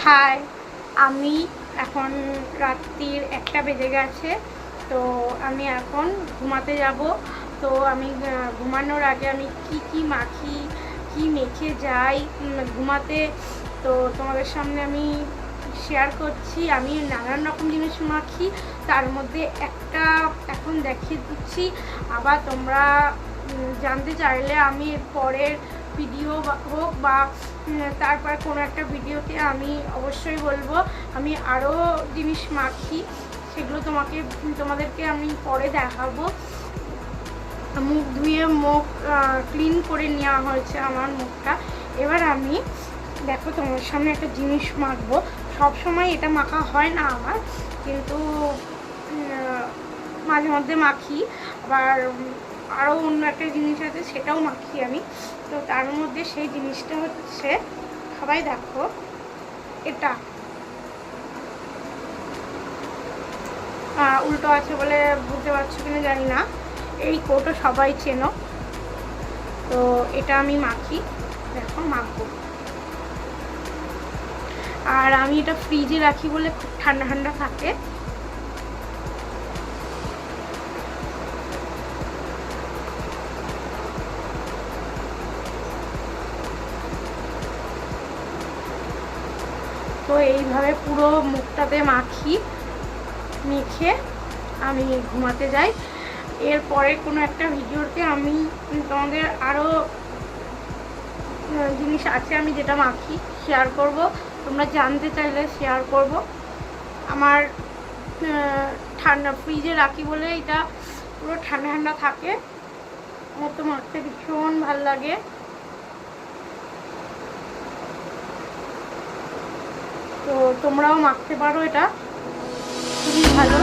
High, আমি এখন রাত্রির 1টা বেজে গেছে। তো আমি এখন ঘুমাতে যাব। তো আমি ঘুমানোর আগে আমি কি মাখি, কি মেখে যাই ঘুমাতে, তো তোমাদের সামনে আমি শেয়ার করছি। আমি নানান রকম জিনিস মাখি, তার মধ্যে একটা এখন দেখিয়ে দিচ্ছি। আবার তোমরা জানতে চাইলে আমি পরের ভিডিও হোক বা তারপর কোনো একটা ভিডিওতে আমি অবশ্যই বলবো। আমি আরও জিনিস মাখি, সেগুলো তোমাদেরকে আমি পরে দেখাবো। মুখ ধুয়ে মুখ ক্লিন করে নেওয়া হয়েছে আমার মুখটা। এবার আমি দেখো তোমার সামনে একটা জিনিস মাখবো। সব সময় এটা মাখা হয় না আমার, কিন্তু মাঝে মধ্যে মাখি। আবার আরও অন্য একটা জিনিস আছে, সেটাও মাখি আমি। তো তার মধ্যে সেই জিনিসটা হচ্ছে, সবাই দেখো এটা উল্টো আছে বলে বুঝতে পারছো কিনা জানি না। এই কোটো সবাই চেনো। তো এটা আমি মাখি, দেখো মাখবো। আর আমি এটা ফ্রিজে রাখি বলে খুব ঠান্ডা ঠান্ডা থাকে। তো এইভাবে পুরো মুখটাতে মাখি, মেখে আমি ঘুমাতে যাই। এরপরে কোনো একটা ভিডিওতে আমি তোমাদের আরও জিনিস আছে আমি যেটা মাখি শেয়ার করব। তোমরা জানতে চাইলে শেয়ার করব। আমার ঠান্ডা ফ্রিজে রাখি বলে এটা পুরো ঠান্ডা ঠান্ডা থাকে। আমার তো মাখতে ভীষণ ভালো লাগে। তো তোমরাও মাখতে পারো, এটা খুবই ভালো।